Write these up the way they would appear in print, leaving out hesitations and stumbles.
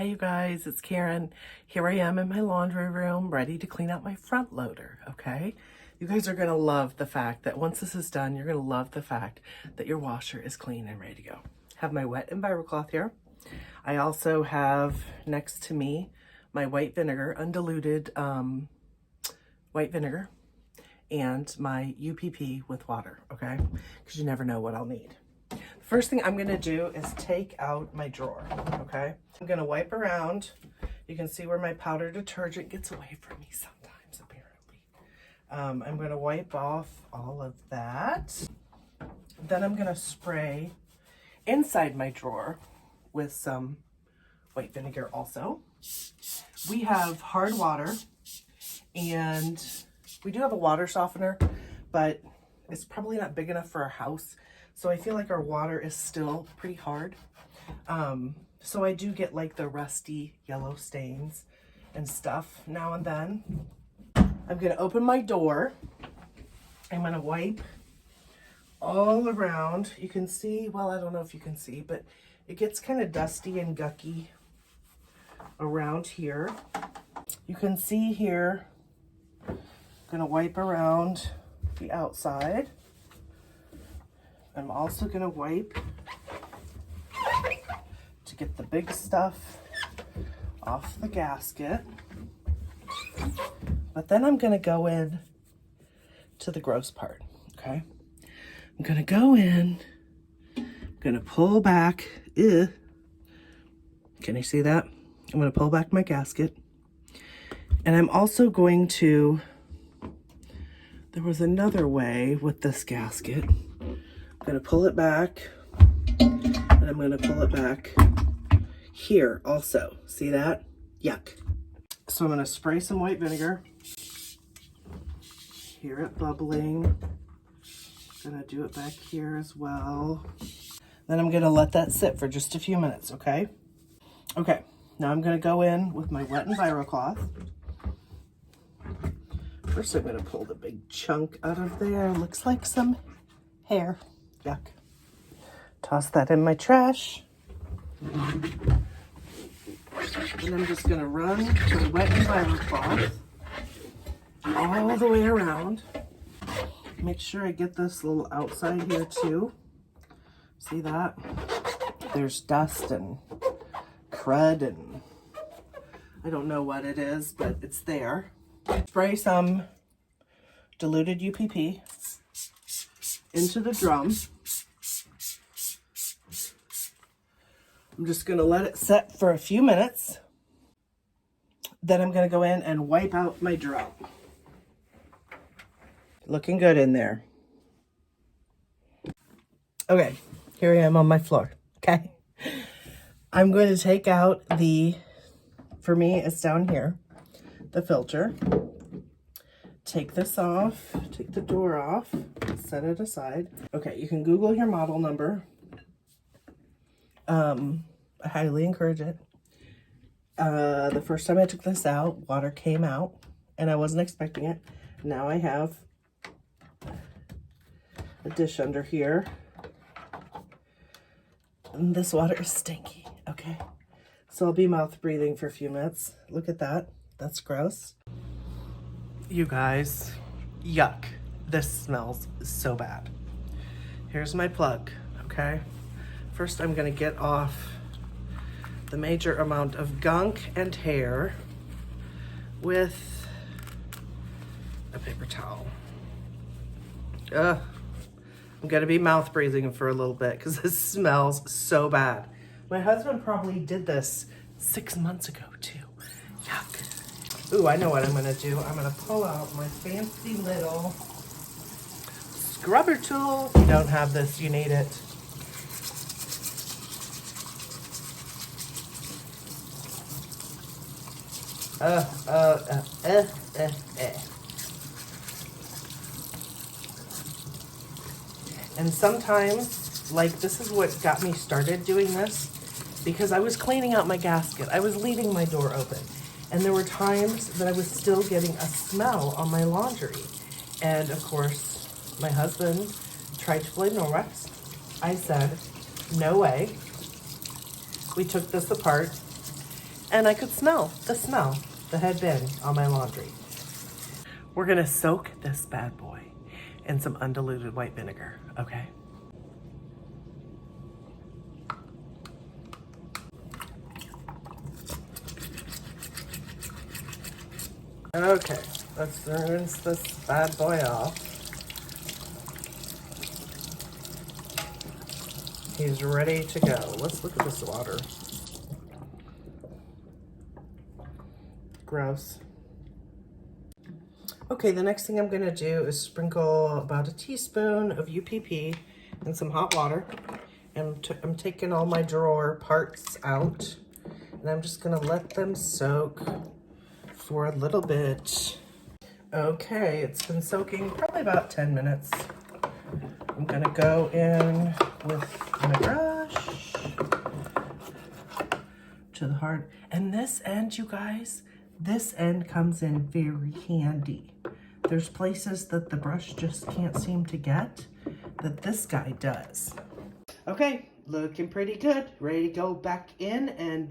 Hi you guys, it's Karen. Here I am in my laundry room ready to clean out my front loader, okay? You guys are gonna love the fact that once this is done, you're gonna love the fact that your washer is clean and ready to go. Have my wet EnviroCloth here. I also have next to me my white vinegar, undiluted white vinegar, and my UPP with water, okay? Because you never know what I'll need. The first thing I'm gonna do is take out my drawer, okay? I'm gonna wipe around. You can see where my powder detergent gets away from me sometimes, apparently. I'm gonna wipe off all of that. Then I'm gonna spray inside my drawer with some white vinegar also. We have hard water, and we do have a water softener, but it's probably not big enough for our house. So I feel like our water is still pretty hard. So I do get like the rusty yellow stains and stuff now and then. I'm gonna open my door. I'm gonna wipe all around. You can see, well, I don't know if you can see, but it gets kind of dusty and gucky around here. You can see here, I'm gonna wipe around the outside. I'm also gonna wipe to get the big stuff off the gasket. But then I'm gonna go in to the gross part, okay? I'm gonna go in, I'm gonna pull back, can you see that? I'm gonna pull back my gasket. And I'm also going to, there was another way with this gasket. I'm gonna pull it back, and I'm gonna pull it back here also. See that? Yuck. So I'm gonna spray some white vinegar. Hear it bubbling. Gonna do it back here as well. Then I'm gonna let that sit for just a few minutes, okay? Okay, now I'm gonna go in with my wet EnviroCloth. First I'm gonna pull the big chunk out of there. Looks like some hair. Yuck. Toss that in my trash. And I'm just gonna run my wet EnviroCloth all the way around. Make sure I get this little outside here too. See that? There's dust and crud and I don't know what it is, but it's there. Spray some diluted UPP into the drum. I'm just gonna let it set for a few minutes. Then I'm gonna go in and wipe out my drum. Looking good in there. Okay, here I am on my floor, okay? I'm going to take out for me, it's down here, the filter. Take this off, take the door off, set it aside. Okay, you can Google your model number. I highly encourage it. The first time I took this out, water came out, and I wasn't expecting it. Now I have a dish under here. And this water is stinky, okay? So I'll be mouth breathing for a few minutes. Look at that. That's gross. You guys, yuck. This smells so bad. Here's my plug, okay? First, I'm gonna get off the major amount of gunk and hair with a paper towel. I'm gonna be mouth breathing for a little bit because this smells so bad. My husband probably did this 6 months ago too. Yuck. Ooh, I know what I'm gonna do. I'm gonna pull out my fancy little scrubber tool. If you don't have this, you need it. And sometimes, like, this is what got me started doing this, because I was cleaning out my gasket. I was leaving my door open. And there were times that I was still getting a smell on my laundry. And of course, my husband tried to blame Norwex. I said, no way. We took this apart And I could smell, the had been on my laundry. We're gonna soak this bad boy in some undiluted white vinegar, okay? Okay, let's rinse this bad boy off. He's ready to go. Let's look at this water. Gross. Okay, the next thing I'm gonna do is sprinkle about a teaspoon of UPP in some hot water. And I'm taking all my drawer parts out, and I'm just gonna let them soak for a little bit. Okay, it's been soaking probably about 10 minutes. I'm gonna go in with my brush to the heart. And this end, you guys, this end comes in very handy. There's places that the brush just can't seem to get that this guy does. Okay, looking pretty good. Ready to go back in and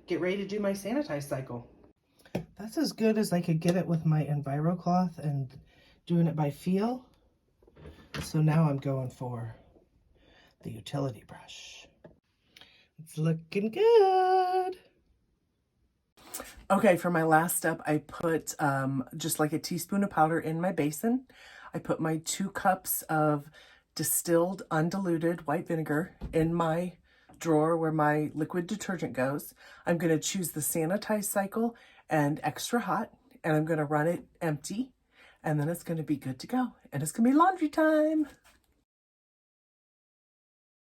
get ready to do my sanitize cycle. That's as good as I could get it with my EnviroCloth and doing it by feel. So now I'm going for the utility brush. It's looking good. Okay, for my last step, I put just like a teaspoon of powder in my basin. I put my 2 cups of distilled undiluted white vinegar in my drawer where my liquid detergent goes. I'm going to choose the sanitize cycle and extra hot, and I'm going to run it empty, and then it's going to be good to go, and it's going to be laundry time.